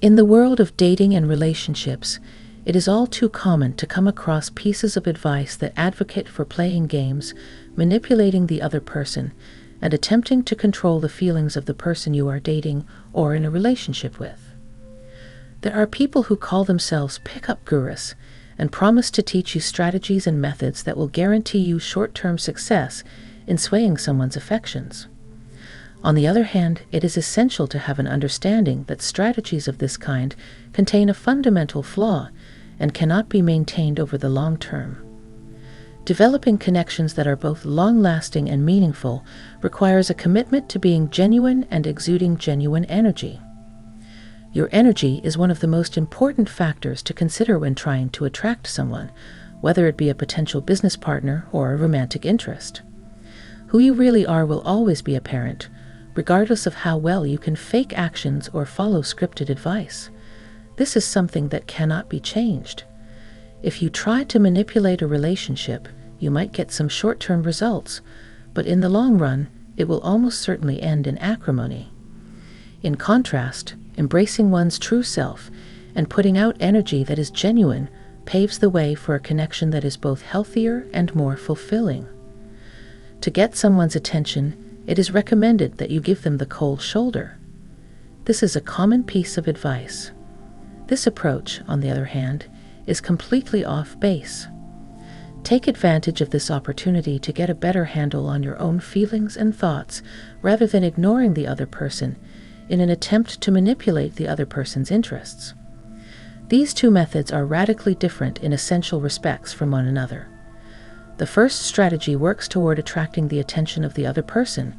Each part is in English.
In the world of dating and relationships, it is all too common to come across pieces of advice that advocate for playing games, manipulating the other person, and attempting to control the feelings of the person you are dating or in a relationship with. There are people who call themselves pickup gurus and promise to teach you strategies and methods that will guarantee you short-term success in swaying someone's affections. On the other hand, it is essential to have an understanding that strategies of this kind contain a fundamental flaw and cannot be maintained over the long term. Developing connections that are both long-lasting and meaningful requires a commitment to being genuine and exuding genuine energy. Your energy is one of the most important factors to consider when trying to attract someone, whether it be a potential business partner or a romantic interest. Who you really are will always be apparent, regardless of how well you can fake actions or follow scripted advice. This is something that cannot be changed. If you try to manipulate a relationship, you might get some short-term results, but in the long run, it will almost certainly end in acrimony. In contrast, embracing one's true self and putting out energy that is genuine paves the way for a connection that is both healthier and more fulfilling. To get someone's attention, it is recommended that you give them the cold shoulder. This is a common piece of advice. This approach, on the other hand, is completely off base. Take advantage of this opportunity to get a better handle on your own feelings and thoughts rather than ignoring the other person in an attempt to manipulate the other person's interests. These two methods are radically different in essential respects from one another. The first strategy works toward attracting the attention of the other person,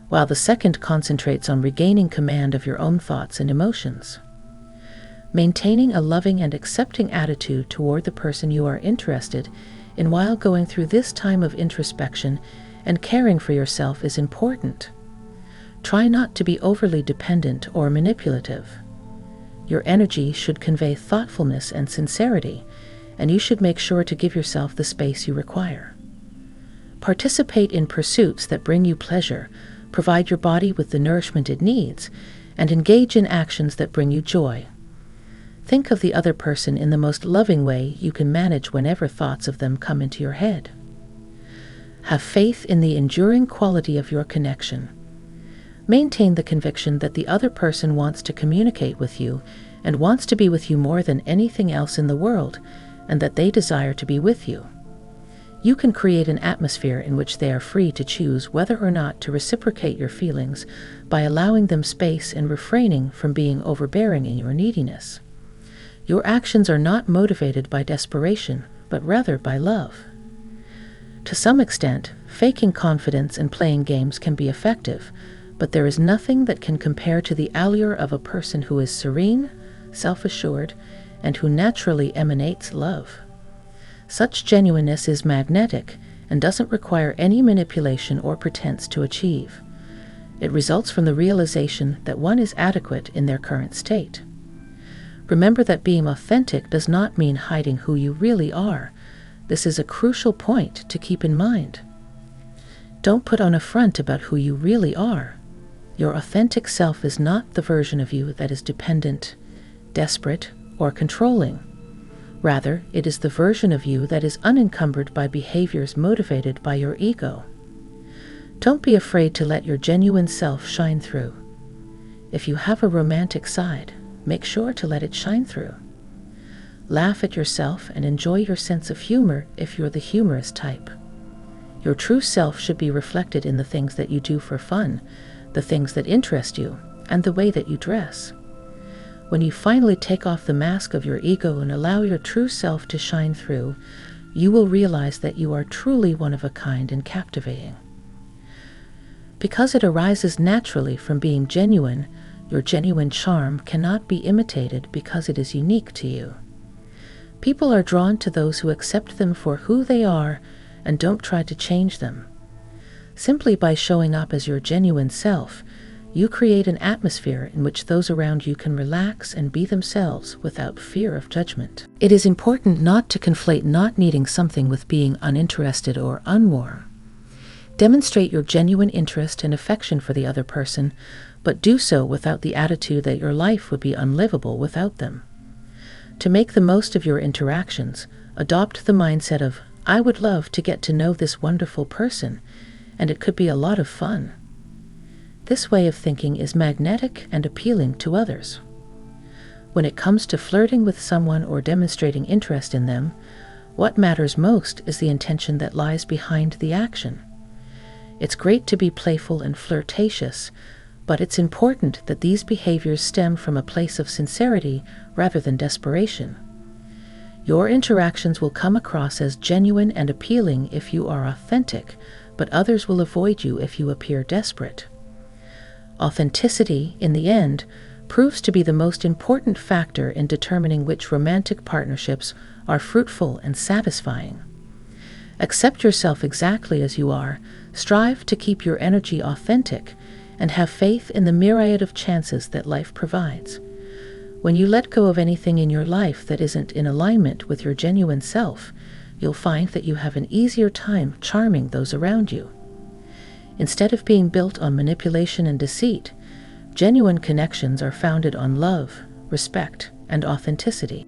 while the second concentrates on regaining command of your own thoughts and emotions. Maintaining a loving and accepting attitude toward the person you are interested in while going through this time of introspection and caring for yourself is important. Try not to be overly dependent or manipulative. Your energy should convey thoughtfulness and sincerity, and you should make sure to give yourself the space you require. Participate in pursuits that bring you pleasure, provide your body with the nourishment it needs, and engage in actions that bring you joy. Think of the other person in the most loving way you can manage whenever thoughts of them come into your head. Have faith in the enduring quality of your connection. Maintain the conviction that the other person wants to communicate with you and wants to be with you more than anything else in the world, and that they desire to be with you. You can create an atmosphere in which they are free to choose whether or not to reciprocate your feelings by allowing them space and refraining from being overbearing in your neediness. Your actions are not motivated by desperation, but rather by love. To some extent, faking confidence and playing games can be effective, but there is nothing that can compare to the allure of a person who is serene, self-assured, and who naturally emanates love. Such genuineness is magnetic and doesn't require any manipulation or pretense to achieve. It results from the realization that one is adequate in their current state. Remember that being authentic does not mean hiding who you really are. This is a crucial point to keep in mind. Don't put on a front about who you really are. Your authentic self is not the version of you that is dependent, desperate, or controlling. Rather, it is the version of you that is unencumbered by behaviors motivated by your ego. Don't be afraid to let your genuine self shine through. If you have a romantic side, make sure to let it shine through. Laugh at yourself and enjoy your sense of humor if you're the humorous type. Your true self should be reflected in the things that you do for fun, the things that interest you, and the way that you dress. When you finally take off the mask of your ego and allow your true self to shine through, you will realize that you are truly one of a kind and captivating. Because it arises naturally from being genuine, your genuine charm cannot be imitated because it is unique to you. People are drawn to those who accept them for who they are and don't try to change them. Simply by showing up as your genuine self, you create an atmosphere in which those around you can relax and be themselves without fear of judgment. It is important not to conflate not needing something with being uninterested or unwarm. Demonstrate your genuine interest and affection for the other person, but do so without the attitude that your life would be unlivable without them. To make the most of your interactions, adopt the mindset of, I would love to get to know this wonderful person, and it could be a lot of fun. This way of thinking is magnetic and appealing to others. When it comes to flirting with someone or demonstrating interest in them, what matters most is the intention that lies behind the action. It's great to be playful and flirtatious, but it's important that these behaviors stem from a place of sincerity rather than desperation. Your interactions will come across as genuine and appealing if you are authentic, but others will avoid you if you appear desperate. Authenticity, in the end, proves to be the most important factor in determining which romantic partnerships are fruitful and satisfying. Accept yourself exactly as you are, strive to keep your energy authentic, and have faith in the myriad of chances that life provides. When you let go of anything in your life that isn't in alignment with your genuine self, you'll find that you have an easier time charming those around you. Instead of being built on manipulation and deceit, genuine connections are founded on love, respect, and authenticity.